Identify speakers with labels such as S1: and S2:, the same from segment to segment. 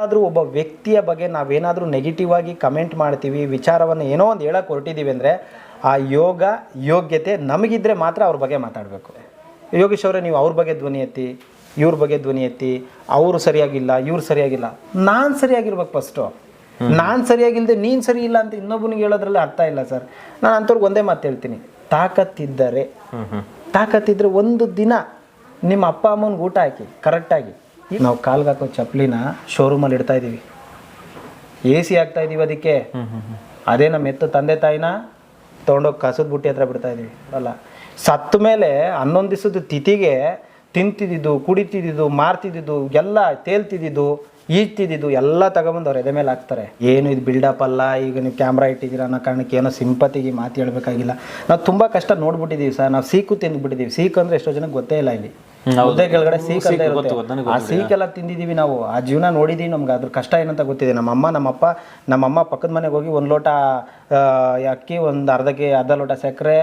S1: ಆದರೂ ಒಬ್ಬ ವ್ಯಕ್ತಿಯ ಬಗ್ಗೆ ನಾವೇನಾದರೂ ನೆಗೆಟಿವ್ ಆಗಿ ಕಮೆಂಟ್ ಮಾಡ್ತೀವಿ, ವಿಚಾರವನ್ನು ಏನೋ ಒಂದು ಹೇಳಕ್ಕೆ ಹೊರಟಿದ್ದೀವಿ ಅಂದರೆ ಆ ಯೋಗ್ಯತೆ ನಮಗಿದ್ರೆ ಮಾತ್ರ ಅವ್ರ ಬಗ್ಗೆ ಮಾತಾಡಬೇಕು. ಯೋಗೀಶ್ ಅವರೇ, ನೀವು ಅವ್ರ ಬಗ್ಗೆ ಧ್ವನಿ ಎತ್ತಿ, ಇವ್ರ ಬಗ್ಗೆ ಧ್ವನಿ ಎತ್ತಿ, ಅವರು ಸರಿಯಾಗಿಲ್ಲ, ಇವ್ರು ಸರಿಯಾಗಿಲ್ಲ. ನಾನು ಸರಿಯಾಗಿರ್ಬೇಕು ಫಸ್ಟು. ನಾನು ಸರಿಯಾಗಿಲ್ಲದೆ ನೀನು ಸರಿ ಇಲ್ಲ ಅಂತ ಇನ್ನೊಬ್ಬನಿಗೆ ಹೇಳೋದ್ರಲ್ಲಿ ಅರ್ಥ ಇಲ್ಲ ಸರ್. ನಾನು ಅಂಥವ್ರಿಗೆ ಒಂದೇ ಮಾತು ಹೇಳ್ತೀನಿ, ತಾಕತ್ತಿದ್ದರೆ ಒಂದು ದಿನ ನಿಮ್ಮ ಅಪ್ಪ ಅಮ್ಮನಿಗೆ ಊಟ ಹಾಕಿ ಕರೆಕ್ಟಾಗಿ. ನಾವು ಕಾಲ್ಗೆ ಹಾಕೋ ಚಪ್ಪಲಿನ ಶೋರೂಮಲ್ಲಿ ಇಡ್ತಾ ಇದ್ದೀವಿ, AC ಹಾಕ್ತಾ ಇದ್ದೀವಿ, ಅದಕ್ಕೆ ಅದೇ ನಮ್ಮ ಎತ್ತು ತಂದೆ ತಾಯಿನ ತೊಗೊಂಡೋಗಿ ಕಸದ ಬುಟ್ಟಿ ಹತ್ರ ಬಿಡ್ತಾ ಇದ್ದೀವಿ. ಅಲ್ಲ, ಸತ್ತ ಮೇಲೆ 11 ದಿವಸದ ತಿಥಿಗೆ ತಿಂತಿದ್ದು, ಕುಡಿತಿದ್ದು, ಮಾರ್ತಿದ್ದು, ಎಲ್ಲ ತೇಲ್ತಿದ್ದು, ಈಜ್ತಿದ್ದು ಎಲ್ಲ ತಗೊಬಂದು ಅವ್ರು ಎದೆ ಮೇಲೆ ಹಾಕ್ತಾರೆ. ಏನು ಇದು ಬಿಲ್ಡಪ್ ಅಲ್ಲ, ಈಗ ನೀವು ಕ್ಯಾಮ್ರಾ ಇಟ್ಟಿದ್ದೀರ ಅನ್ನೋ ಕಾರಣಕ್ಕೆ ಏನೋ ಸಿಂಪತಿಗೆ ಮಾತು ಹೇಳಬೇಕಾಗಿಲ್ಲ. ನಾವು ತುಂಬ ಕಷ್ಟ ನೋಡ್ಬಿಟ್ಟಿದ್ದೀವಿ ಸರ್. ನಾವು ಸೀಕು ತಿಂದ್ಬಿಟ್ಟಿದ್ದೀವಿ. ಸೀಕು ಅಂದರೆ ಎಷ್ಟೋ ಜನಕ್ಕೆ ಗೊತ್ತೇ ಇಲ್ಲ. ಇಲ್ಲಿ ಮುದ್ದೆ ಕೆಳಗಡೆ ಸೀಕ್ ಅಂತ ಇರುತ್ತೆ, ಆ ಸೀಕೆಲ್ಲ ತಿಂದಿದ್ದೀವಿ ನಾವು. ಆ ಜೀವನ ನೋಡಿದ್ದೀವಿ, ನಮ್ಗೆ ಅದ್ರ ಕಷ್ಟ ಏನಂತ ಗೊತ್ತಿದೆ. ನಮ್ಮಮ್ಮ ಪಕ್ಕದ ಮನೆಗೆ ಹೋಗಿ 1 ಲೋಟ ಅಕ್ಕಿ, ಅರ್ಧ ಲೋಟ ಸಕ್ಕರೆ,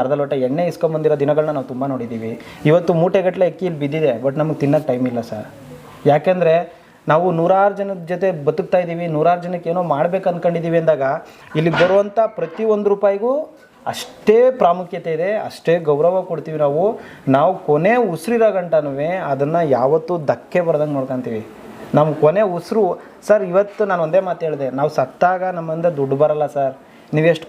S1: ಅರ್ಧ ಲೋಟ ಎಣ್ಣೆ ಇಸ್ಕೊಂಬಂದಿರೋ ದಿನಗಳನ್ನ ನಾವು ತುಂಬ ನೋಡಿದ್ದೀವಿ. ಇವತ್ತು ಮೂಟೆಗಟ್ಟಲೆ ಅಕ್ಕಿ ಇಲ್ಲಿ ಬಿದ್ದಿದೆ, ಬಟ್ ನಮಗೆ ತಿನ್ನೋಕ್ಕೆ ಟೈಮ್ ಇಲ್ಲ ಸರ್. ಯಾಕೆಂದರೆ ನಾವು 100 ಜನದ ಜೊತೆ ಬದುಕ್ತಾ ಇದ್ದೀವಿ, 100 ಜನಕ್ಕೆ ಏನೋ ಮಾಡ್ಬೇಕು ಅಂದ್ಕೊಂಡಿದ್ದೀವಿ ಅಂದಾಗ ಇಲ್ಲಿಗೆ ಬರುವಂಥ ಪ್ರತಿ 1 ರೂಪಾಯಿಗೂ ಅಷ್ಟೇ ಪ್ರಾಮುಖ್ಯತೆ ಇದೆ, ಅಷ್ಟೇ ಗೌರವ ಕೊಡ್ತೀವಿ ನಾವು ಕೊನೆ ಉಸಿರಿರೋ ಗಂಟನೂ ಅದನ್ನು ಯಾವತ್ತೂ ಧಕ್ಕೆ ಬರ್ದಂಗೆ ನೋಡ್ಕೊತೀವಿ. ನಮ್ಮ ಕೊನೆ ಉಸಿರು ಸರ್. ಇವತ್ತು ನಾನು ಒಂದೇ ಮಾತು ಹೇಳಿದೆ, ನಾವು ಸತ್ತಾಗ ನಮ್ಮಿಂದ ದುಡ್ಡು ಬರಲ್ಲ ಸರ್. ನೀವು ಎಷ್ಟು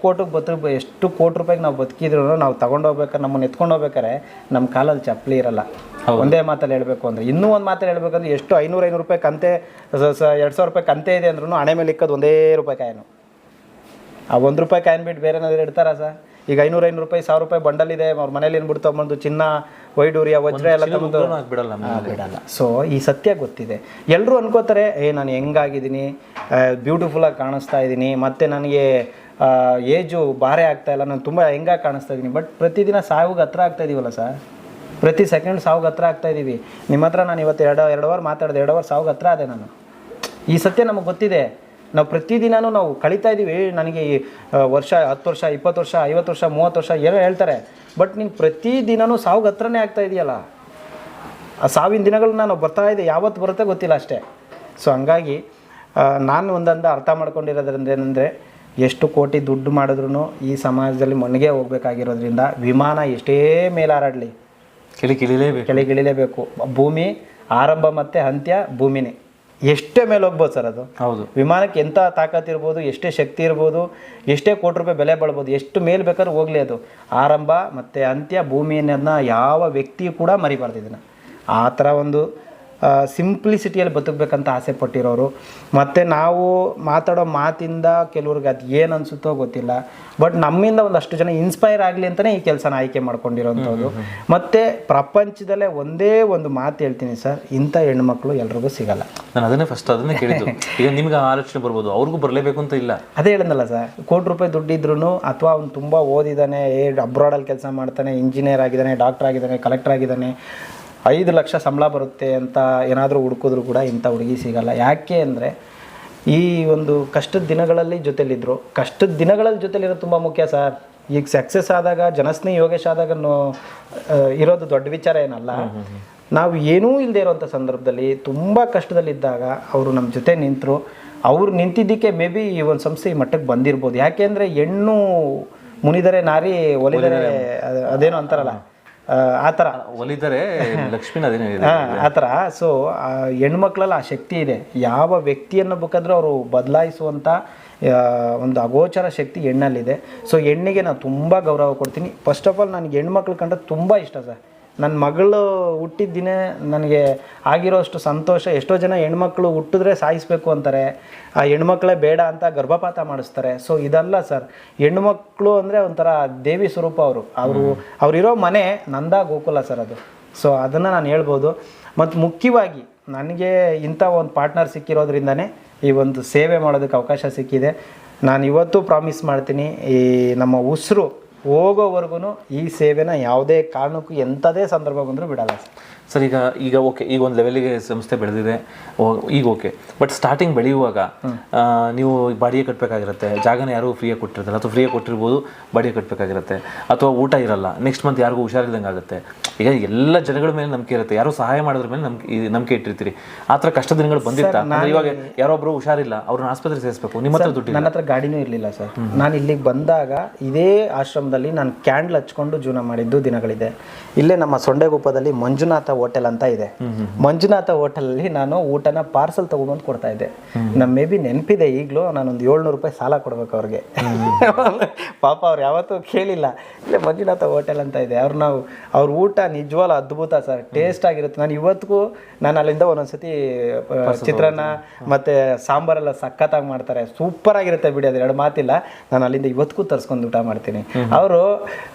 S1: ಕೋಟಿ ರೂಪಾಯಿಗೆ ನಾವು ಬದುಕಿದ್ರು ನಾವು ತೊಗೊಂಡೋಗ್ಬೇಕಾರೆ, ನಮ್ಮನ್ನು ಎತ್ಕೊಂಡು ಹೋಗ್ಬೇಕಾರೆ ನಮ್ಮ ಕಾಲಲ್ಲಿ ಚಪ್ಪಲಿ ಇರಲ್ಲ. ಒಂದೇ ಮಾತಲ್ಲಿ ಹೇಳಬೇಕು ಅಂದರೆ, ಇನ್ನೂ ಒಂದು ಮಾತಲ್ಲಿ ಹೇಳ್ಬೇಕಂದ್ರೆ, ಎಷ್ಟು 500 ರೂಪಾಯಿ ಕಂತೆ, 2000 ರೂಪಾಯಿ ಕಂತೆ ಇದೆ ಅಂದ್ರೂ ಹಣೆ ಮೇಲೆ ಇಕ್ಕೋದು 1 ರೂಪಾಯಿ ಕಾಯಿನು. ಆ 1 ರೂಪಾಯಿ ಕಾಯಿನ್ ಬಿಟ್ಟು ಬೇರೆ ಏನಾದರೂ ಇಡ್ತಾರಾ ಸರ್? ಈಗ 500 ರೂಪಾಯಿ, 1000 ರೂಪಾಯಿ ಬಂಡಲ್ ಇದೆ, ಅವ್ರ ಮನೇಲಿ ಏನ್ಬಿಟ್ಟು ತೊಗೊಂಡು ಚಿನ್ನ, ವೈಡೂರ್ಯ, ವಜ್ರ ಎಲ್ಲ ತಗೊಂಡು ಬಿಡಲ್ಲ. ಸೊ ಈ ಸತ್ಯ ಗೊತ್ತಿದೆ. ಎಲ್ಲರೂ ಅನ್ಕೋತಾರೆ, ನಾನು ಹೆಂಗಾಗಿದ್ದೀನಿ, ಬ್ಯೂಟಿಫುಲ್ಲಾಗಿ ಕಾಣಿಸ್ತಾ ಇದ್ದೀನಿ, ಮತ್ತು ನನಗೆ ಏಜು ಬಾರೇ ಆಗ್ತಾಯಿಲ್ಲ, ನಾನು ತುಂಬ ಹೆಂಗಾಗಿ ಕಾಣಿಸ್ತಾ ಇದ್ದೀನಿ. ಬಟ್ ಪ್ರತಿದಿನ ಸಾವಿಗೆ ಹತ್ರ ಆಗ್ತಾ ಇದೀವಲ್ಲ ಸರ್. ಪ್ರತಿ ಸೆಕೆಂಡ್ ಸಾವಿಗೆ ಹತ್ರ ಆಗ್ತಾಯಿದ್ದೀವಿ. ನಿಮ್ಮ ಹತ್ರ ನಾನು ಇವತ್ತು 2 ಅವರ್ ಮಾತಾಡಿದೆ, 2 ಅವರ್ ಸಾವಿಗೆ ಹತ್ರ ಅದೇ ನಾನು. ಈ ಸತ್ಯ ನಮಗೆ ಗೊತ್ತಿದೆ. ನಾವು ಪ್ರತಿದಿನವೂ ನಾವು ಕಳೀತಾ ಇದ್ದೀವಿ. ನನಗೆ ವರ್ಷ 10 ವರ್ಷ, 20 ವರ್ಷ, 50 ವರ್ಷ, 30 ವರ್ಷ ಏನೋ ಹೇಳ್ತಾರೆ. ಬಟ್ ನೀನು ಪ್ರತಿದಿನವೂ ಸಾವಿಗೆ ಹತ್ರನೇ ಆಗ್ತಾ ಇದೆಯಲ್ಲ. ಆ ಸಾವಿನ ದಿನಗಳನ್ನ ನಾವು ಬರ್ತಾ ಇದೆ, ಯಾವತ್ತು ಬರುತ್ತೆ ಗೊತ್ತಿಲ್ಲ ಅಷ್ಟೇ. ಸೊ ಹಂಗಾಗಿ ನಾನು ಒಂದೊಂದು ಅರ್ಥ ಮಾಡ್ಕೊಂಡಿರೋದ್ರಿಂದ ಏನಂದರೆ, ಎಷ್ಟು ಕೋಟಿ ದುಡ್ಡು ಮಾಡಿದ್ರೂ ಈ ಸಮಾಜದಲ್ಲಿ ಮಣ್ಣಿಗೆ ಹೋಗ್ಬೇಕಾಗಿರೋದ್ರಿಂದ ವಿಮಾನ ಎಷ್ಟೇ ಮೇಲಾರಾಡಲಿ ಕೆಳಗಿಳಿಲೇಬೇಕು. ಭೂಮಿ ಆರಂಭ ಮತ್ತು ಅಂತ್ಯ ಭೂಮಿನೇ. ಎಷ್ಟೇ ಮೇಲೆ ಹೋಗ್ಬೋದು ಸರ್ ಅದು. ಹೌದು, ವಿಮಾನಕ್ಕೆ ಎಂಥ ತಾಕತ್ತಿರ್ಬೋದು, ಎಷ್ಟೇ ಶಕ್ತಿ ಇರ್ಬೋದು, ಎಷ್ಟೇ ಕೋಟಿ ರೂಪಾಯಿ ಬೆಲೆ ಬಾಳ್ಬೋದು, ಎಷ್ಟು ಮೇಲೆ ಬೇಕಾದ್ರೂ ಹೋಗಲಿ, ಅದು ಆರಂಭ ಮತ್ತು ಅಂತ್ಯ ಭೂಮಿಯನ್ನ ಯಾವ ವ್ಯಕ್ತಿಯೂ ಕೂಡ ಮರಿಬಾರ್ದು. ಇದನ್ನು ಆ ಥರ ಒಂದು ಸಿಂಪ್ಲಿಸಿಟಿಯಲ್ಲಿ ಬದುಕಬೇಕಂತ ಆಸೆ ಪಟ್ಟಿರೋರು. ಮತ್ತು ನಾವು ಮಾತಾಡೋ ಮಾತಿಂದ ಕೆಲವ್ರಿಗೆ ಅದು ಏನು ಅನಿಸುತ್ತೋ ಗೊತ್ತಿಲ್ಲ, ಬಟ್ ನಮ್ಮಿಂದ ಒಂದಷ್ಟು ಜನ ಇನ್ಸ್ಪೈರ್ ಆಗಲಿ ಅಂತಲೇ ಈ ಕೆಲಸನ ಆಯ್ಕೆ ಮಾಡ್ಕೊಂಡಿರೋಂಥದ್ದು. ಮತ್ತು ಪ್ರಪಂಚದಲ್ಲೇ ಒಂದೇ ಒಂದು ಮಾತು ಹೇಳ್ತೀನಿ ಸರ್, ಇಂಥ ಹೆಣ್ಮಕ್ಳು ಎಲ್ರಿಗೂ ಸಿಗಲ್ಲ.
S2: ನಾನು ಅದನ್ನೇ ಕೇಳಿದ್ದು. ಈಗ ನಿಮ್ಗೆ ಆಲೋಚನೆ ಬರ್ಬೋದು, ಅವ್ರಿಗೂ ಬರಲೇಬೇಕು ಅಂತ ಇಲ್ಲ.
S1: ಅದೇ ಹೇಳಿದ್ನಲ್ಲ ಸರ್, ಕೋಟಿ ರೂಪಾಯಿ ದುಡ್ಡಿದ್ರು, ಅಥವಾ ಅವ್ನು ತುಂಬ ಓದಿದ್ದಾನೆ, ಅಬ್ರಾಡಲ್ಲಿ ಕೆಲಸ ಮಾಡ್ತಾನೆ, ಇಂಜಿನಿಯರ್ ಆಗಿದ್ದಾನೆ, ಡಾಕ್ಟರ್ ಆಗಿದ್ದಾನೆ, ಕಲೆಕ್ಟರ್ ಆಗಿದ್ದಾನೆ, 5 ಲಕ್ಷ ಸಂಬಳ ಬರುತ್ತೆ ಅಂತ ಏನಾದರೂ ಹುಡುಕಿದ್ರು ಕೂಡ ಇಂಥ ಹುಡುಗಿ ಸಿಗಲ್ಲ. ಯಾಕೆ ಅಂದರೆ ಈ ಒಂದು ಕಷ್ಟದ ದಿನಗಳಲ್ಲಿ ಜೊತೆಲಿದ್ದರು. ಕಷ್ಟದ ದಿನಗಳಲ್ಲಿ ಜೊತೆಲಿರೋದು ತುಂಬ ಮುಖ್ಯ ಸರ್. ಈಗ ಸಕ್ಸಸ್ ಆದಾಗ, ಜನಸ್ನೇಹಿ ಯೋಗೇಶ್ ಆದಾಗ ಇರೋದು ದೊಡ್ಡ ವಿಚಾರ ಏನಲ್ಲ. ನಾವು ಏನೂ ಇಲ್ಲದೆ ಇರೋವಂಥ ಸಂದರ್ಭದಲ್ಲಿ, ತುಂಬ ಕಷ್ಟದಲ್ಲಿದ್ದಾಗ ಅವರು ನಮ್ಮ ಜೊತೆ ನಿಂತರು. ಅವ್ರು ನಿಂತಿದ್ದಕ್ಕೆ ಮೇ ಬಿ ಈ ಒಂದು ಸಂಸ್ಥೆ ಈ ಮಟ್ಟಕ್ಕೆ ಬಂದಿರ್ಬೋದು. ಯಾಕೆಂದರೆ ಹೆಣ್ಣು ಮುನಿದರೆ ನಾರಿ ಒಲಿದರೆ ಅದೇನೋ ಅಂತಾರಲ್ಲ, ಆ ಥರ
S2: ಒಲಿದರೆ ಲಕ್ಷ್ಮೀನ
S1: ಆ ಥರ. ಸೊ ಹೆಣ್ಮಕ್ಳಲ್ಲಿ ಆ ಶಕ್ತಿ ಇದೆ. ಯಾವ ವ್ಯಕ್ತಿಯನ್ನು ಬೇಕಾದರೂ ಅವರು ಬದಲಾಯಿಸುವಂಥ ಒಂದು ಅಗೋಚರ ಶಕ್ತಿ ಹೆಣ್ಣಲ್ಲಿದೆ. ಸೊ ಹೆಣ್ಣಿಗೆ ನಾನು ತುಂಬ ಗೌರವ ಕೊಡ್ತೀನಿ. ಫಸ್ಟ್ ಆಫ್ ಆಲ್ ನನಗೆ ಹೆಣ್ಮಕ್ಳು ಕಂಡ್ರೆ ತುಂಬ ಇಷ್ಟ ಸರ್. ನನ್ನ ಮಗಳು ಹುಟ್ಟಿದ ದಿನ ನನಗೆ ಆಗಿರೋಷ್ಟು ಸಂತೋಷ. ಎಷ್ಟೋ ಜನ ಹೆಣ್ಮಕ್ಳು ಹುಟ್ಟಿದ್ರೆ ಸಾಯಿಸಬೇಕು ಅಂತಾರೆ, ಆ ಹೆಣ್ಮಕ್ಳೇ ಬೇಡ ಅಂತ ಗರ್ಭಪಾತ ಮಾಡಿಸ್ತಾರೆ. ಸೊ ಇದಲ್ಲ ಸರ್, ಹೆಣ್ಮಕ್ಳು ಅಂದರೆ ಒಂಥರ ದೇವಿ ಸ್ವರೂಪ. ಅವರಿರೋ ಮನೆ ನಂದ ಗೋಕುಲ ಸರ್ ಅದು. ಸೊ ಅದನ್ನು ನಾನು ಹೇಳ್ಬೋದು. ಮತ್ತು ಮುಖ್ಯವಾಗಿ ನನಗೆ ಇಂಥ ಒಂದು ಪಾರ್ಟ್ನರ್ ಸಿಕ್ಕಿರೋದ್ರಿಂದನೇ ಈ ಒಂದು ಸೇವೆ ಮಾಡೋದಕ್ಕೆ ಅವಕಾಶ ಸಿಕ್ಕಿದೆ. ನಾನು ಇವತ್ತು ಪ್ರಾಮಿಸ್ ಮಾಡ್ತೀನಿ, ಈ ನಮ್ಮ ಉಸಿರು ಹೋಗೋವರೆಗೂ ಈ ಸೇವೆನ ಯಾವುದೇ ಕಾರಣಕ್ಕೂ ಎಂಥದೇ ಸಂದರ್ಭ ಬಂದರೂ ಬಿಡಲ್ಲ
S2: ಸರ್ ಈಗ ಓಕೆ, ಈಗ ಒಂದು ಲೆವೆಲ್ಗೆ ಸಂಸ್ಥೆ ಬೆಳೆದಿದೆ, ಈಗ ಓಕೆ. ಬಟ್ ಸ್ಟಾರ್ಟಿಂಗ್ ಬೆಳೆಯುವಾಗ ನೀವು ಬಾಡಿಗೆ ಕಟ್ಟಬೇಕಾಗಿರುತ್ತೆ, ಜಾಗನ ಯಾರು ಫ್ರೀಯಾಗಿ ಕೊಟ್ಟಿರ್ತಾರೆ, ಅಥವಾ ಫ್ರೀಯಾಗಿ ಕೊಟ್ಟಿರ್ಬೋದು, ಬಾಡಿಗೆ ಕಟ್ಟಬೇಕಾಗಿರುತ್ತೆ, ಅಥವಾ ಊಟ ಇರಲ್ಲ, ನೆಕ್ಸ್ಟ್ ಮಂತ್ ಯಾರಿಗೂ ಹುಷಾರಿಲ್ದಂಗೆ ಆಗುತ್ತೆ. ಈಗ ಎಲ್ಲ ಜನಗಳ ಮೇಲೆ ನಂಬಿಕೆ ಇರುತ್ತೆ, ಯಾರೋ ಸಹಾಯ ಮಾಡೋದ್ರ ಮೇಲೆ ನಂಬಿಕೆ ಇಟ್ಟಿರ್ತೀರಿ. ಆ ಥರ ಕಷ್ಟ ದಿನಗಳು ಬಂದಿತ್ತ? ಇವಾಗ ಯಾರೊಬ್ರು ಹುಷಾರಿಲ್ಲ, ಅವ್ರನ್ನ ಆಸ್ಪತ್ರೆಗೆ ಸೇರಿಸಬೇಕು, ನಿಮ್ಮ ಹತ್ರ ದುಡ್ಡು,
S1: ನನ್ನ ಹತ್ರ ಗಾಡಿನೂ ಇರಲಿಲ್ಲ ಸರ್. ನಾನು ಇಲ್ಲಿಗೆ ಬಂದಾಗ ಇದೇ ಆಶ್ರಮದಲ್ಲಿ ನಾನು ಕ್ಯಾಂಡಲ್ ಹಚ್ಕೊಂಡು ಜೀವನ ಮಾಡಿದ್ದು ದಿನಗಳಿದೆ. ಇಲ್ಲೇ ನಮ್ಮ ಸೊಂಡೆಗುಪ್ಪದಲ್ಲಿ ಮಂಜುನಾಥ ಹೋಟೆಲ್ ಅಂತ ಇದೆ. ಮಂಜುನಾಥ ಹೋಟೆಲಲ್ಲಿ ನಾನು ಊಟನ ಪಾರ್ಸಲ್ ತಗೊಂಡ್ಬಂದು ಕೊಡ್ತಾ ಇದ್ದೆ. ನಮ್ಮ ಮೇ ಬಿ ನೆನಪಿದೆ ಈಗಲೂ, ನಾನೊಂದು 700 ರೂಪಾಯಿ ಸಾಲ ಕೊಡ್ಬೇಕು ಅವ್ರಿಗೆ. ಪಾಪ ಅವ್ರು ಯಾವತ್ತೂ ಕೇಳಿಲ್ಲ. ಇಲ್ಲೇ ಮಂಜುನಾಥ ಹೋಟೆಲ್ ಅಂತ ಇದೆ. ಅವ್ರ ಊಟ ನಿಜವಾಗ್ಲೂ ಅದ್ಭುತ ಸರ್, ಟೇಸ್ಟ್ ಆಗಿರುತ್ತೆ. ನಾನು ಇವತ್ತಿಗೂ ಅಲ್ಲಿಂದ ಒಂದೊಂದ್ಸತಿ ಚಿತ್ರಾನ್ನ ಮತ್ತೆ ಸಾಂಬಾರೆಲ್ಲ ಸಖತ್ತಾಗಿ ಮಾಡ್ತಾರೆ, ಸೂಪರ್ ಆಗಿರುತ್ತೆ ಬಿಡಿ, ಅದು ಎರಡು ಮಾತಿಲ್ಲ. ನಾನು ಅಲ್ಲಿಂದ ಇವತ್ತಿಗೂ ತರಿಸ್ಕೊಂಡು ಊಟ ಮಾಡ್ತೀನಿ. ಅವರು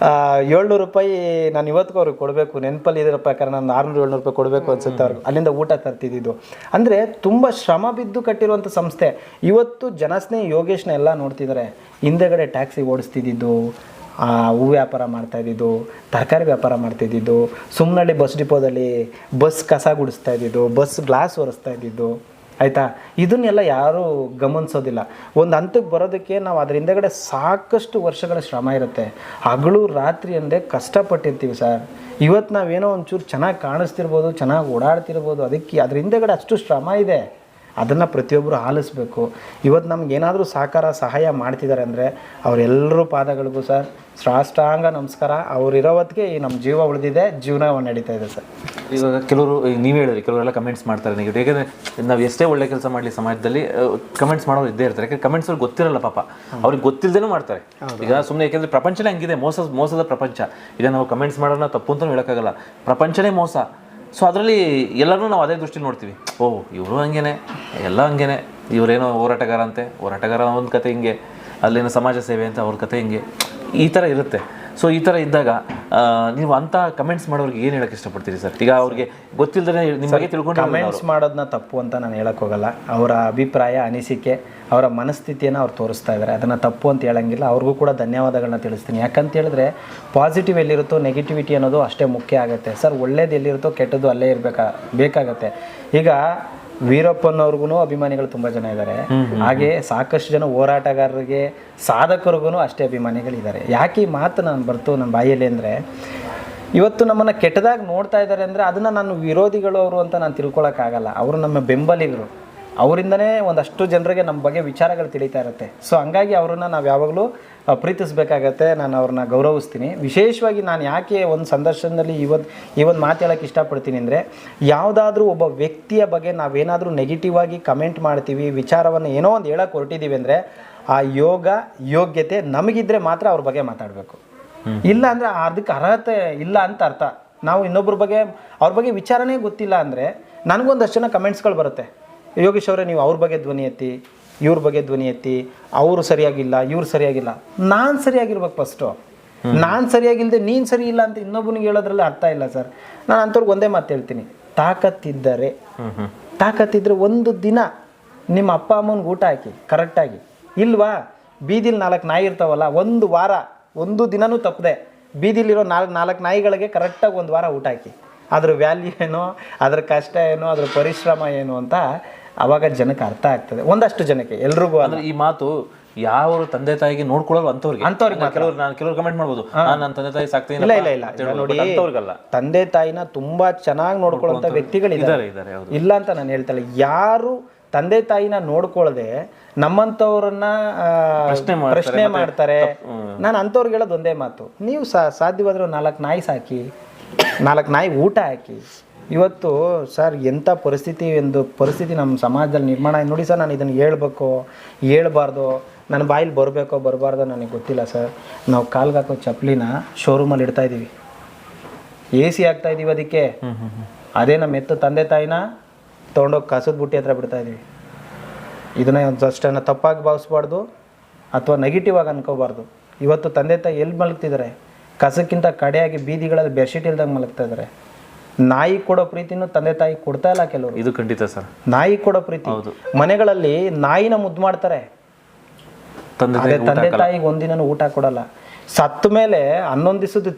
S1: 700 ರೂಪಾಯಿ ನಾನು ಇವತ್ತಿಗೂ ಅವ್ರಿಗೆ ಕೊಡಬೇಕು, ನೆನಪಲ್ಲಿ ಇದರ ಪ್ರಕಾರ ನಾನು 600-700 ರೂಪಾಯಿ ಕೊಡಬೇಕು ಅನ್ಸುತ್ತೆ ಅವ್ರಿಗೆ. ಅಲ್ಲಿಂದ ಊಟ ತರ್ತಿದ್ದು ಅಂದರೆ ತುಂಬ ಶ್ರಮ ಬಿದ್ದು ಕಟ್ಟಿರುವಂಥ ಸಂಸ್ಥೆ. ಇವತ್ತು ಜನಸ್ನೇಹಿ ಯೋಗೇಶ್ನ ಎಲ್ಲ ನೋಡ್ತಿದ್ದಾರೆ. ಹಿಂದೆಗಡೆ ಟ್ಯಾಕ್ಸಿ ಓಡಿಸ್ತಿದ್ದು, ಹೂ ವ್ಯಾಪಾರ ಮಾಡ್ತಾ ಇದ್ದಿದ್ದು, ತರಕಾರಿ ವ್ಯಾಪಾರ ಮಾಡ್ತಿದ್ದು, ಸುಮ್ಮನಳ್ಳಿ ಬಸ್ ಡಿಪೋದಲ್ಲಿ ಬಸ್ ಕಸ ಗುಡಿಸ್ತಾ ಇದ್ದಿದ್ದು, ಬಸ್ ಗ್ಲಾಸ್ ಒರೆಸ್ತಾ ಇದ್ದಿದ್ದು, ಆಯಿತಾ. ಇದನ್ನೆಲ್ಲ ಯಾರೂ ಗಮನಿಸೋದಿಲ್ಲ. ಒಂದು ಹಂತಕ್ಕೆ ಬರೋದಕ್ಕೆ ನಾವು ಅದ್ರ ಹಿಂದೆಗಡೆ ಸಾಕಷ್ಟು ವರ್ಷಗಳ ಶ್ರಮ ಇರುತ್ತೆ. ಹಗಲು ರಾತ್ರಿ ಅಂದರೆ ಕಷ್ಟಪಟ್ಟಿರ್ತೀವಿ ಸರ್. ಇವತ್ತು ನಾವೇನೋ ಒಂಚೂರು ಚೆನ್ನಾಗಿ ಕಾಣಿಸ್ತಿರ್ಬೋದು, ಚೆನ್ನಾಗಿ ಓಡಾಡ್ತಿರ್ಬೋದು, ಅದಕ್ಕೆ ಅದ್ರ ಹಿಂದೆಗಡೆ ಅಷ್ಟು ಶ್ರಮ ಇದೆ. ಅದನ್ನು ಪ್ರತಿಯೊಬ್ಬರು ಆಲಿಸ್ಬೇಕು. ಇವತ್ತು ನಮಗೇನಾದರೂ ಸಹಾಯ ಮಾಡ್ತಿದ್ದಾರೆ ಅಂದರೆ ಅವರೆಲ್ಲರೂ ಪಾದಗಳಿಗೂ ಸರ್ ಸಾಷ್ಟಾಂಗ ನಮಸ್ಕಾರ. ಅವ್ರಿರೋವತ್ತಿಗೆ ಈ ನಮ್ಮ ಜೀವ ಉಳಿದಿದೆ, ಜೀವನ ನಡೀತಾ ಇದೆ ಸರ್.
S2: ಇವಾಗ ಕೆಲವರು ನೀವು ಹೇಳಿದ್ರಿ, ಕೆಲವರೆಲ್ಲ ಕಮೆಂಟ್ಸ್ ಮಾಡ್ತಾರೆ ನೆಗೆಟಿವ್. ಯಾಕೆಂದರೆ ನಾವು ಎಷ್ಟೇ ಒಳ್ಳೆ ಕೆಲಸ ಮಾಡಲಿ ಸಮಾಜದಲ್ಲಿ ಕಮೆಂಟ್ಸ್ ಮಾಡೋರು ಇದ್ದೇ ಇರ್ತಾರೆ. ಯಾಕೆ ಕಮೆಂಟ್ಸ್ ಅವ್ರಿಗೆ ಗೊತ್ತಿರಲ್ಲ ಪಾಪ, ಅವ್ರಿಗೆ ಗೊತ್ತಿಲ್ಲದೇನೂ ಮಾಡ್ತಾರೆ. ಈಗ ಸುಮ್ಮನೆ ಯಾಕೆಂದರೆ ಪ್ರಪಂಚನೇ ಹಂಗಿದೆ, ಮೋಸದ ಪ್ರಪಂಚ. ಈಗ ನಾವು ಕಮೆಂಟ್ಸ್ ಮಾಡೋಣ ತಪ್ಪು ಅಂತಲೂ ಹೇಳೋಕ್ಕಾಗಲ್ಲ, ಪ್ರಪಂಚನೇ ಮೋಸ. ಸೊ ಅದರಲ್ಲಿ ಎಲ್ಲರೂ ನಾವು ಅದೇ ದೃಷ್ಟಿ ನೋಡ್ತೀವಿ. ಓಹ್ ಇವರು ಹಂಗೇನೆ, ಎಲ್ಲ ಹಂಗೇನೆ, ಇವರೇನೋ ಹೋರಾಟಗಾರ ಅಂತೆ, ಹೋರಾಟಗಾರ ಒಂದು ಕತೆ ಹಿಂಗೆ, ಅಲ್ಲೇನೋ ಸಮಾಜ ಸೇವೆ ಅಂತ ಅವ್ರ ಕತೆ ಹಿಂಗೆ, ಈ ಥರ ಇರುತ್ತೆ. ಸೊ ಈ ಥರ ಇದ್ದಾಗ ನೀವು ಅಂಥ ಕಮೆಂಟ್ಸ್ ಮಾಡೋರಿಗೆ ಏನು ಹೇಳೋಕ್ಕೆ ಇಷ್ಟಪಡ್ತೀರಿ ಸರ್? ಈಗ ಅವ್ರಿಗೆ ಗೊತ್ತಿಲ್ಲದೇ ನಿಮ್ಮ ಬಗ್ಗೆ ತಿಳ್ಕೊಂಡು
S1: ಕಮೆಂಟ್ಸ್ ಮಾಡೋದನ್ನ ತಪ್ಪು ಅಂತ ನಾನು ಹೇಳಕ್ಕೆ ಹೋಗಲ್ಲ. ಅವರ ಅಭಿಪ್ರಾಯ, ಅನಿಸಿಕೆ, ಅವರ ಮನಸ್ಥಿತಿಯನ್ನು ಅವ್ರು ತೋರಿಸ್ತಾ ಇದ್ದಾರೆ, ಅದನ್ನು ತಪ್ಪು ಅಂತ ಹೇಳಂಗಿಲ್ಲ. ಅವ್ರಿಗೂ ಕೂಡ ಧನ್ಯವಾದಗಳನ್ನ ತಿಳಿಸ್ತೀನಿ. ಯಾಕಂತ ಹೇಳಿದ್ರೆ ಪಾಸಿಟಿವ್ ಎಲ್ಲಿರುತ್ತೋ ನೆಗೆಟಿವಿಟಿ ಅನ್ನೋದು ಅಷ್ಟೇ ಮುಖ್ಯ ಆಗುತ್ತೆ ಸರ್. ಒಳ್ಳೇದು ಎಲ್ಲಿರುತ್ತೋ ಕೆಟ್ಟದ್ದು ಅಲ್ಲೇ ಬೇಕಾಗತ್ತೆ. ಈಗ ವೀರಪ್ಪನವ್ರಿಗೂ ಅಭಿಮಾನಿಗಳು ತುಂಬ ಜನ ಇದ್ದಾರೆ, ಹಾಗೆ ಸಾಕಷ್ಟು ಜನ ಹೋರಾಟಗಾರರಿಗೆ, ಸಾಧಕರಿಗೂ ಅಷ್ಟೇ ಅಭಿಮಾನಿಗಳಿದ್ದಾರೆ. ಯಾಕೆ ಈ ಮಾತು ನನ್ನ ಬಾಯಲ್ಲಿ ಅಂದರೆ, ಇವತ್ತು ನಮ್ಮನ್ನು ಕೆಟ್ಟದಾಗಿ ನೋಡ್ತಾ ಇದ್ದಾರೆ ಅಂದರೆ ಅದನ್ನು ನಾನು ವಿರೋಧಿಗಳು ಅವರು ಅಂತ ನಾನು ತಿಳ್ಕೊಳಕ್ಕಾಗಲ್ಲ. ಅವರು ನಮ್ಮ ಬೆಂಬಲಿಗರು, ಅವರಿಂದನೇ ಒಂದಷ್ಟು ಜನರಿಗೆ ನಮ್ಮ ಬಗ್ಗೆ ವಿಚಾರಗಳು ತಿಳಿತಾ ಇರುತ್ತೆ. ಸೊ ಹಂಗಾಗಿ ಅವ್ರನ್ನ ನಾವು ಯಾವಾಗಲೂ ಪ್ರೀತಿಸಬೇಕಾಗತ್ತೆ. ನಾನು ಅವ್ರನ್ನ ಗೌರವಿಸ್ತೀನಿ. ವಿಶೇಷವಾಗಿ ನಾನು ಯಾಕೆ ಒಂದು ಸಂದರ್ಶನದಲ್ಲಿ ಈ ಒಂದು ಮಾತು ಹೇಳೋಕ್ಕೆ ಇಷ್ಟಪಡ್ತೀನಿ ಅಂದರೆ, ಯಾವುದಾದ್ರೂ ಒಬ್ಬ ವ್ಯಕ್ತಿಯ ಬಗ್ಗೆ ನಾವೇನಾದರೂ ನೆಗೆಟಿವ್ ಆಗಿ ಕಮೆಂಟ್ ಮಾಡ್ತೀವಿ, ವಿಚಾರವನ್ನು ಏನೋ ಒಂದು ಹೇಳೋಕೆ ಹೊರಟಿದ್ದೀವಿ ಅಂದರೆ ಆ ಯೋಗ್ಯತೆ ನಮಗಿದ್ರೆ ಮಾತ್ರ ಅವ್ರ ಬಗ್ಗೆ ಮಾತಾಡಬೇಕು. ಇಲ್ಲ ಅಂದರೆ ಅದಕ್ಕೆ ಅರ್ಹತೆ ಇಲ್ಲ ಅಂತ ಅರ್ಥ. ನಾವು ಅವ್ರ ಬಗ್ಗೆ ವಿಚಾರನೇ ಗೊತ್ತಿಲ್ಲ ಅಂದರೆ, ನನಗೊಂದಷ್ಟು ಜನ ಕಮೆಂಟ್ಸ್ಗಳು ಬರುತ್ತೆ, ಯೋಗೇಶ್ ಅವರೇ ನೀವು ಅವ್ರ ಬಗ್ಗೆ ಧ್ವನಿ ಎತ್ತಿ, ಇವ್ರ ಬಗ್ಗೆ ಧ್ವನಿ ಎತ್ತಿ, ಅವರು ಸರಿಯಾಗಿಲ್ಲ, ಇವ್ರು ಸರಿಯಾಗಿಲ್ಲ. ನಾನು ಸರಿಯಾಗಿರ್ಬೇಕು ಫಸ್ಟು. ನಾನು ಸರಿಯಾಗಿಲ್ಲದೆ ನೀನು ಸರಿ ಇಲ್ಲ ಅಂತ ಇನ್ನೊಬ್ಬನಿಗೆ ಹೇಳೋದ್ರಲ್ಲಿ ಅರ್ಥ ಇಲ್ಲ ಸರ್. ನಾನು ಅಂಥವ್ರಿಗೆ ಒಂದೇ ಮಾತು ಹೇಳ್ತೀನಿ, ತಾಕತ್ತಿದ್ದರೆ ಒಂದು ದಿನ ನಿಮ್ಮ ಅಪ್ಪ ಅಮ್ಮನಿಗೆ ಊಟ ಹಾಕಿ ಕರೆಕ್ಟಾಗಿ. ಇಲ್ವಾ, ಬೀದಿಲಿ 4 ನಾಯಿ ಇರ್ತಾವಲ್ಲ, ಒಂದು ವಾರ, ಒಂದು ದಿನನೂ ತಪ್ಪದೆ ಬೀದಿಲಿರೋ 4 ನಾಯಿಗಳಿಗೆ ಕರೆಕ್ಟಾಗಿ ಒಂದು ವಾರ ಊಟ ಹಾಕಿ. ಅದ್ರ ವ್ಯಾಲ್ಯೂ ಏನೋ, ಅದ್ರ ಕಷ್ಟ ಏನೋ, ಅದ್ರ ಪರಿಶ್ರಮ ಏನು ಅಂತ ಅವಾಗ ಜನಕ್ಕೆ ಅರ್ಥ ಆಗ್ತದೆ. ಒಂದಷ್ಟು ಜನಕ್ಕೆ, ಎಲ್ರಿಗೂ.
S2: ಅಂದ್ರೆ ಈ ಮಾತು ಯಾವ ತಂದೆ ತಾಯಿಗೆ ನೋಡ್ಕೊಳ್ಳೋರು ಅಂತವ್ರಿಗೆ ಕೆಲವರು ಕಮೆಂಟ್ ಮಾಡ್ಬೋದು, ನನ್ನ ತಂದೆ ತಾಯಿ ಸಾಕ್ತೀನಿ.
S1: ಇಲ್ಲ ನೋಡಿ, ತಂದೆ ತಾಯಿನ ತುಂಬಾ ಚೆನ್ನಾಗಿ ನೋಡ್ಕೊಳ್ಳುವಂತ ವ್ಯಕ್ತಿಗಳಿದ್ದಾರೆ, ಇಲ್ಲ ಅಂತ ನಾನು ಹೇಳ್ತಲ್ಲ. ಯಾರು ತಂದೆ ತಾಯಿನ ನೋಡ್ಕೊಳ್ಳದೆ ನಮ್ಮಂಥವ್ರನ್ನ ಪ್ರಶ್ನೆ ಮಾಡ್ತಾರೆ, ನಾನು ಅಂಥವ್ರಿಗೆ ಹೇಳೋದು ಒಂದೇ ಮಾತು, ನೀವು ಸಾಧ್ಯವಾದ್ರೆ 4 ನಾಯಿ ಸಾಕಿ, 4 ನಾಯಿ ಊಟ ಹಾಕಿ. ಇವತ್ತು ಸರ್ ಎಂಥ ಪರಿಸ್ಥಿತಿ ನಮ್ಮ ಸಮಾಜದಲ್ಲಿ ನಿರ್ಮಾಣ ನೋಡಿ ಸರ್. ನಾನು ಇದನ್ನು ಹೇಳ್ಬಾರ್ದು, ನನ್ನ ಬಾಯಲ್ಲಿ ಬರಬಾರ್ದೋ ನನಗೆ ಗೊತ್ತಿಲ್ಲ ಸರ್. ನಾವು ಕಾಲ್ಗೆ ಹಾಕೋ ಚಪ್ಪಲಿನ ಶೋರೂಮಲ್ಲಿ ಇಡ್ತಾ ಇದ್ದೀವಿ, AC ಹಾಕ್ತಾ ಇದ್ದೀವಿ. ಅದಕ್ಕೆ ಅದೇ ನಮ್ಮ ಎತ್ತು ತಂದೆ ತಾಯಿನ ತೊಗೊಂಡೋಗಿ ಕಸದ ಬುಟ್ಟಿ ಹತ್ರ ಬಿಡ್ತಾ ಇದ್ದೀವಿ. ಇದನ್ನ ಅಷ್ಟನ್ನು ತಪ್ಪಾಗಿ ಭಾವಿಸ್ಬಾರ್ದು ಅಥವಾ ನೆಗೆಟಿವ್ ಆಗಿ ಅನ್ಕೋಬಾರ್ದು. ಇವತ್ತು ತಂದೆ ತಾಯಿ ಎಲ್ಲಿ ಮಲಗ್ತಿದ್ದಾರೆ, ಕಸಕ್ಕಿಂತ ಕಡೆಯಾಗಿ ಬೀದಿಗಳಲ್ಲಿ ಬೆಡ್ಶೀಟ್ ಇಲ್ದಂಗೆ ಮಲಗ್ತಾ ಇದ್ದಾರೆ. ನಾಯಿ ಕೊಡೋ ಪ್ರೀತಿನೂ ತಂದೆ ತಾಯಿ ಕೊಡ್ತಾ ಇಲ್ಲ ಕೆಲವರು.
S2: ಇದು ಖಂಡಿತ ಸರ್.
S1: ನಾಯಿ ಕೊಡೋ ಪ್ರೀತಿ, ಮನೆಗಳಲ್ಲಿ ನಾಯಿನ ಮುದ್ದು ಮಾಡ್ತಾರೆ, ತಂದೆ ತಾಯಿಗೆ ಒಂದಿನೂ ಊಟ ಕೊಡಲ್ಲ. ಸತ್ತ ಮೇಲೆ 11 ದಿವಸದ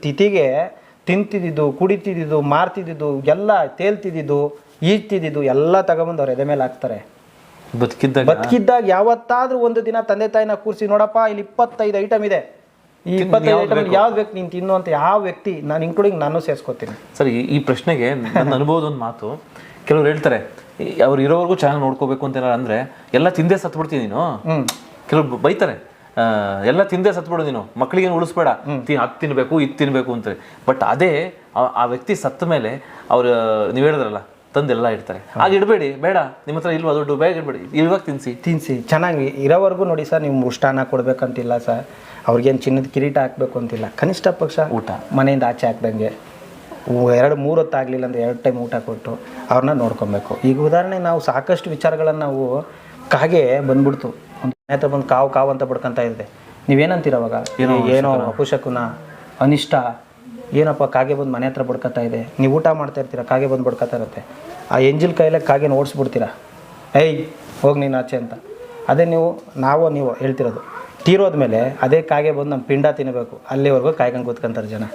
S1: ತಿಂತಿದ್ದು, ಕುಡಿತಿದ್ದು, ಮಾರ್ತಿದ್ದು, ಎಲ್ಲ ತೇಲ್ತಿದ್ದು, ಈಜ್ತಿದ್ದು ಎಲ್ಲ ತಗೊಂಬಂದು ಅವ್ರ ಎದೆ ಮೇಲೆ ಹಾಕ್ತಾರೆ. ಬದುಕಿದ್ದಾಗ ಯಾವತ್ತಾದ್ರೂ ಒಂದು ದಿನ ತಂದೆ ತಾಯಿನ ಕೂರಿಸಿ ನೋಡಪ್ಪ ಇಲ್ಲಿ 25 ಐಟಮ್ ಇದೆ, ಈ 25 ಐಟಮ್ ಯಾವ್ದು ಬೇಕು ನೀನು ತಿನ್ನು ಅಂತ ಯಾವ ವ್ಯಕ್ತಿ, ನಾನು ಇನ್ಕ್ಲೂಡಿಂಗ್ ನಾನು ಸೇರಿಸ್ಕೊತೀನಿ.
S2: ಸರ್ ಈ ಪ್ರಶ್ನೆಗೆ ನನ್ನ ಅನುಭವದ ಒಂದು ಮಾತು, ಕೆಲವ್ರು ಹೇಳ್ತಾರೆ ಅವ್ರು ಇರೋವರೆಗೂ ಚೆನ್ನಾಗಿ ನೋಡ್ಕೋಬೇಕು ಅಂತ ಅಂದ್ರೆ ಎಲ್ಲ ತಿಂದೇ ಸತ್ಬಿಡ್ತೀನಿ ನೀನು. ಕೆಲವ್ರು ಬೈತಾರೆ ಎಲ್ಲ ತಿಂದೇ ಸತ್ಬಿಡು ನೀನು, ಮಕ್ಕಳಿಗೇನು ಉಳಿಸ್ಬೇಡ, ಅದು ತಿನ್ಬೇಕು ಇದು ತಿನ್ಬೇಕು ಅಂತಾರೆ. ಬಟ್ ಅದೇ ಆ ವ್ಯಕ್ತಿ ಸತ್ತ ಮೇಲೆ ಅವ್ರು ನೀವು ಹೇಳಿದ್ರಲ್ಲ ತಂದೆಲ್ಲ ಇಡ್ತಾರೆ, ಆಗ ಇಡಬೇಡಿ, ಬೇಡ ನಿಮ್ಮ ಹತ್ರ ಇಲ್ವಾ ದೊಡ್ಡ ಬೇಗ ಇಡಬೇಡಿ, ಇವಾಗ ತಿನ್ಸಿ
S1: ಚೆನ್ನಾಗಿ ಇರೋವರೆಗೂ ನೋಡಿ ಸರ್. ನೀವು ಮುಷ್ಟಾನ ಕೊಡ್ಬೇಕಂತಿಲ್ಲ ಸರ್, ಅವ್ರಿಗೇನು ಚಿನ್ನದ ಕಿರೀಟ ಹಾಕ್ಬೇಕು ಅಂತಿಲ್ಲ, ಕನಿಷ್ಠ ಪಕ್ಷ ಊಟ ಮನೆಯಿಂದ ಆಚೆ ಹಾಕ್ದಂಗೆ 2-3 ಹೊತ್ತು ಆಗಲಿಲ್ಲ ಅಂದರೆ 2 ಟೈಮ್ ಊಟ ಕೊಟ್ಟು ಅವ್ರನ್ನ ನೋಡ್ಕೊಬೇಕು. ಈಗ ಉದಾಹರಣೆ ನಾವು ಸಾಕಷ್ಟು ವಿಚಾರಗಳನ್ನು ನಾವು ಕಾಗೆ ಬಂದ್ಬಿಡ್ತು, ಒಂದು ಮನೆ ಹತ್ರ ಬಂದು ಕಾವು ಅಂತ ಬಡ್ಕೊಂತ ಇದೆ, ನೀವೇನಂತೀರ ಅವಾಗ? ಏನೋ ಅಪುಶಕುನ ಅನಿಷ್ಟ, ಏನಪ್ಪ ಕಾಗೆ ಬಂದು ಮನೆ ಹತ್ರ ಬಡ್ಕೊತಾ ಇದೆ, ನೀವು ಊಟ ಮಾಡ್ತಾ ಇರ್ತೀರ, ಕಾಗೆ ಬಂದು ಬಡ್ಕೊತಾ ಇರುತ್ತೆ, ಆ ಎಂಜಿಲ್ ಕೈಯಲ್ಲೇ ಕಾಗೆನ ಓಡಿಸ್ಬಿಡ್ತೀರಾ, ಏಯ್ ಹೋಗಿ ನೀನು ಆಚೆ ಅಂತ. ಅದೇ ನೀವು ಹೇಳ್ತಿರೋದು ತೀರೋದ್ಮೇಲೆ ಅದೇ ಕಾಗೆ ಬಂದು ನಮ್ಮ ಪಿಂಡ ತಿನ್ನಬೇಕು, ಅಲ್ಲಿವರೆಗೂ ಕಾಯ್ಕೊಂಡು ಕೂತ್ಕೊಂತಾರೆ ಜನ.